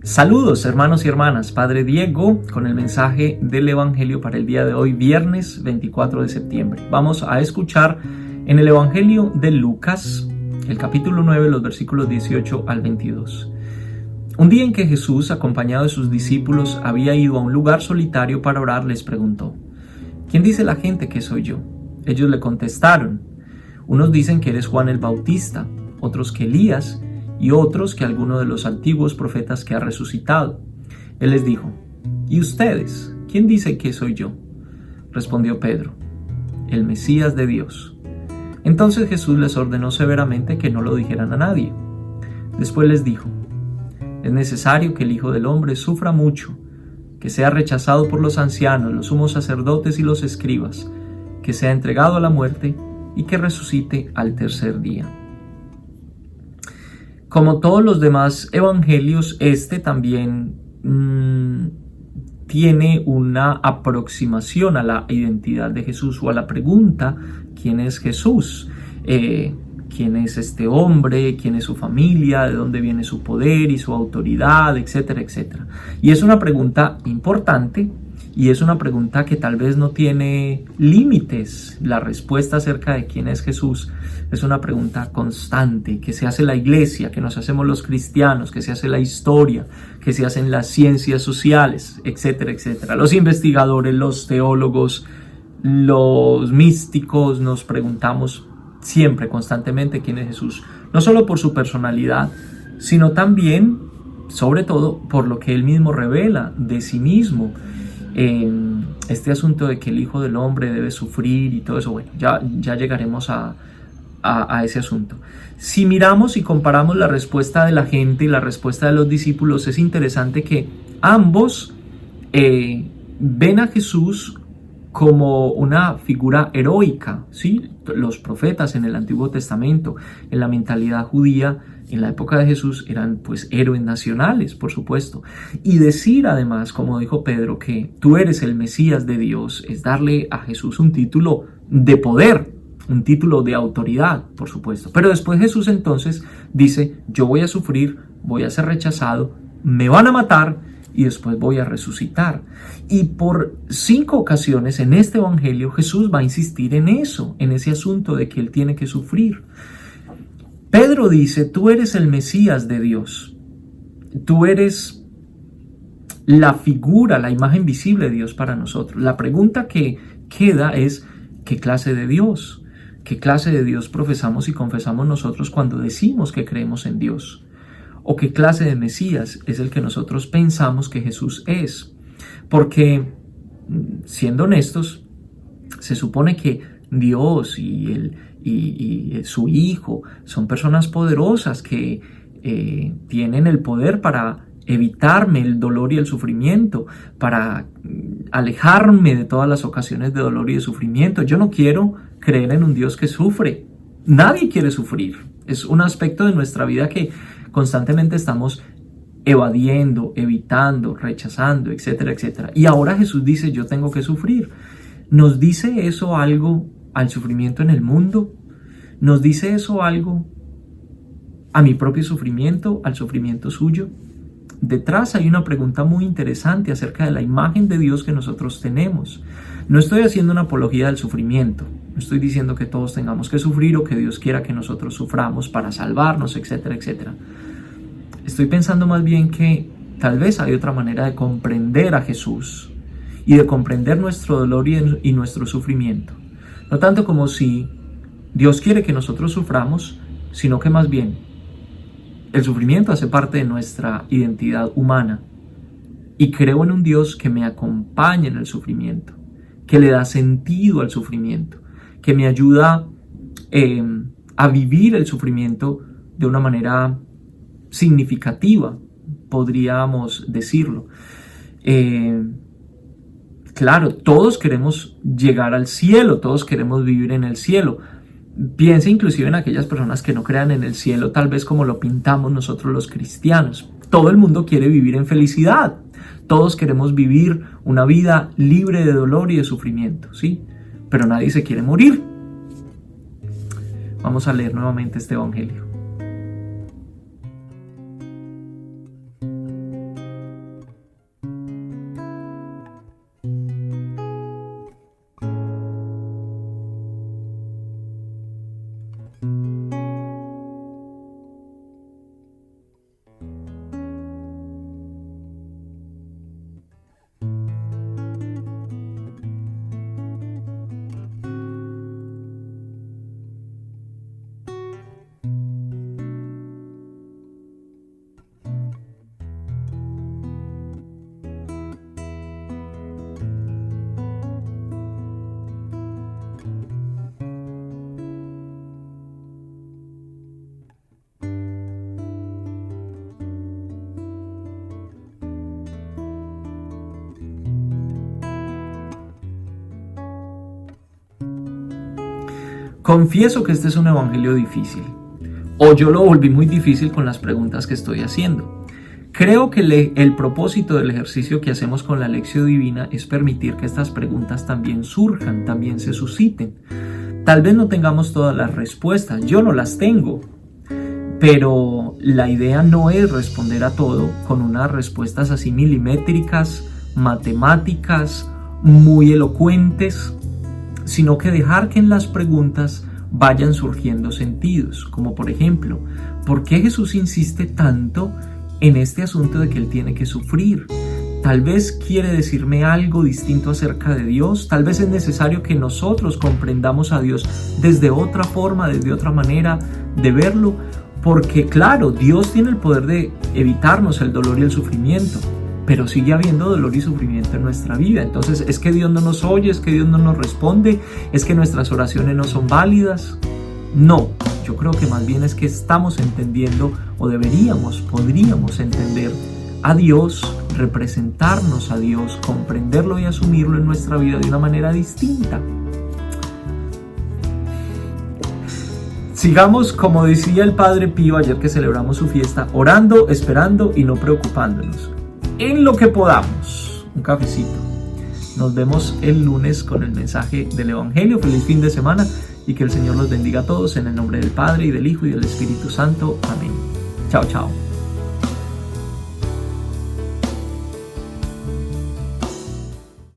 Saludos hermanos y hermanas, Padre Diego con el mensaje del Evangelio para el día de hoy, viernes 24 de septiembre. Vamos a escuchar en el Evangelio de Lucas, el capítulo 9, los versículos 18 al 22. Un día en que Jesús, acompañado de sus discípulos, había ido a un lugar solitario para orar, les preguntó: ¿Quién dice la gente que soy yo? Ellos le contestaron: unos dicen que eres Juan el Bautista, otros que Elías, y otros que alguno de los antiguos profetas que ha resucitado. Él les dijo: ¿Y ustedes? ¿Quién dice que soy yo? Respondió Pedro: el Mesías de Dios. Entonces Jesús les ordenó severamente que no lo dijeran a nadie. Después les dijo: es necesario que el Hijo del Hombre sufra mucho, que sea rechazado por los ancianos, los sumos sacerdotes y los escribas, que sea entregado a la muerte y que resucite al tercer día. Como todos los demás evangelios, este también tiene una aproximación a la identidad de Jesús o a la pregunta: ¿quién es Jesús? ¿Quién es este hombre? ¿Quién es su familia? ¿De dónde viene su poder y su autoridad? Etcétera, etcétera. Y es una pregunta importante y es una pregunta que tal vez no tiene límites. La respuesta acerca de quién es Jesús es una pregunta constante que se hace la iglesia, que nos hacemos los cristianos, que se hace la historia, que se hacen las ciencias sociales, etcétera, etcétera. Los investigadores, los teólogos, los místicos nos preguntamos siempre, constantemente, quién es Jesús. No solo por su personalidad, sino también, sobre todo, por lo que él mismo revela de sí mismo. Este asunto de que el Hijo del Hombre debe sufrir y todo eso, bueno, ya llegaremos a ese asunto. Si miramos y comparamos la respuesta de la gente y la respuesta de los discípulos, es interesante que ambos ven a Jesús como una figura heroica, ¿sí? Los profetas en el Antiguo Testamento, en la mentalidad judía, en la época de Jesús, eran pues héroes nacionales, por supuesto. Y decir además, como dijo Pedro, que tú eres el Mesías de Dios, es darle a Jesús un título de poder, un título de autoridad, por supuesto. Pero después Jesús entonces dice: yo voy a sufrir, voy a ser rechazado, me van a matar y después voy a resucitar. Y por 5 ocasiones en este evangelio Jesús va a insistir en eso, en ese asunto de que él tiene que sufrir. Pedro dice: tú eres el Mesías de Dios, tú eres la figura, la imagen visible de Dios para nosotros. La pregunta que queda es: ¿qué clase de Dios? ¿Qué clase de Dios profesamos y confesamos nosotros cuando decimos que creemos en Dios? ¿O qué clase de Mesías es el que nosotros pensamos que Jesús es? Porque, siendo honestos, se supone que Dios y su Hijo son personas poderosas que tienen el poder para evitarme el dolor y el sufrimiento, para alejarme de todas las ocasiones de dolor y de sufrimiento. Yo no quiero creer en un Dios que sufre. Nadie quiere sufrir. Es un aspecto de nuestra vida que constantemente estamos evadiendo, evitando, rechazando, etcétera, etcétera. Y ahora Jesús dice: yo tengo que sufrir. ¿Nos dice eso algo al sufrimiento en el mundo? ¿Nos dice eso algo a mi propio sufrimiento, al sufrimiento suyo? Detrás hay una pregunta muy interesante acerca de la imagen de Dios que nosotros tenemos. No estoy haciendo una apología del sufrimiento. No estoy diciendo que todos tengamos que sufrir o que Dios quiera que nosotros suframos para salvarnos, etcétera, etcétera. Estoy pensando más bien que tal vez hay otra manera de comprender a Jesús y de comprender nuestro dolor y nuestro sufrimiento. No tanto como si Dios quiere que nosotros suframos, sino que más bien el sufrimiento hace parte de nuestra identidad humana. Y creo en un Dios que me acompaña en el sufrimiento, que le da sentido al sufrimiento, que me ayuda a vivir el sufrimiento de una manera significativa, podríamos decirlo. Claro, todos queremos llegar al cielo, todos queremos vivir en el cielo. Piensa inclusive en aquellas personas que no crean en el cielo, tal vez como lo pintamos nosotros los cristianos. Todo el mundo quiere vivir en felicidad. Todos queremos vivir una vida libre de dolor y de sufrimiento, ¿sí? Pero nadie se quiere morir. Vamos a leer nuevamente este evangelio. Confieso que este es un evangelio difícil, o yo lo volví muy difícil con las preguntas que estoy haciendo. Creo que el propósito del ejercicio que hacemos con la Lección Divina es permitir que estas preguntas también surjan, también se susciten. Tal vez no tengamos todas las respuestas, yo no las tengo, pero la idea no es responder a todo con unas respuestas así milimétricas, matemáticas, muy elocuentes, sino que dejar que en las preguntas vayan surgiendo sentidos, como por ejemplo, ¿por qué Jesús insiste tanto en este asunto de que Él tiene que sufrir? Tal vez quiere decirme algo distinto acerca de Dios, tal vez es necesario que nosotros comprendamos a Dios desde otra forma, desde otra manera de verlo, porque claro, Dios tiene el poder de evitarnos el dolor y el sufrimiento, pero sigue habiendo dolor y sufrimiento en nuestra vida. Entonces, ¿es que Dios no nos oye? ¿Es que Dios no nos responde? ¿Es que nuestras oraciones no son válidas? No, yo creo que más bien es que estamos entendiendo, o podríamos entender a Dios, representarnos a Dios, comprenderlo y asumirlo en nuestra vida de una manera distinta. Sigamos, como decía el Padre Pío ayer que celebramos su fiesta, orando, esperando y no preocupándonos. En lo que podamos. Un cafecito. Nos vemos el lunes con el mensaje del Evangelio. Feliz fin de semana y que el Señor los bendiga a todos en el nombre del Padre y del Hijo y del Espíritu Santo. Amén. Chao, chao.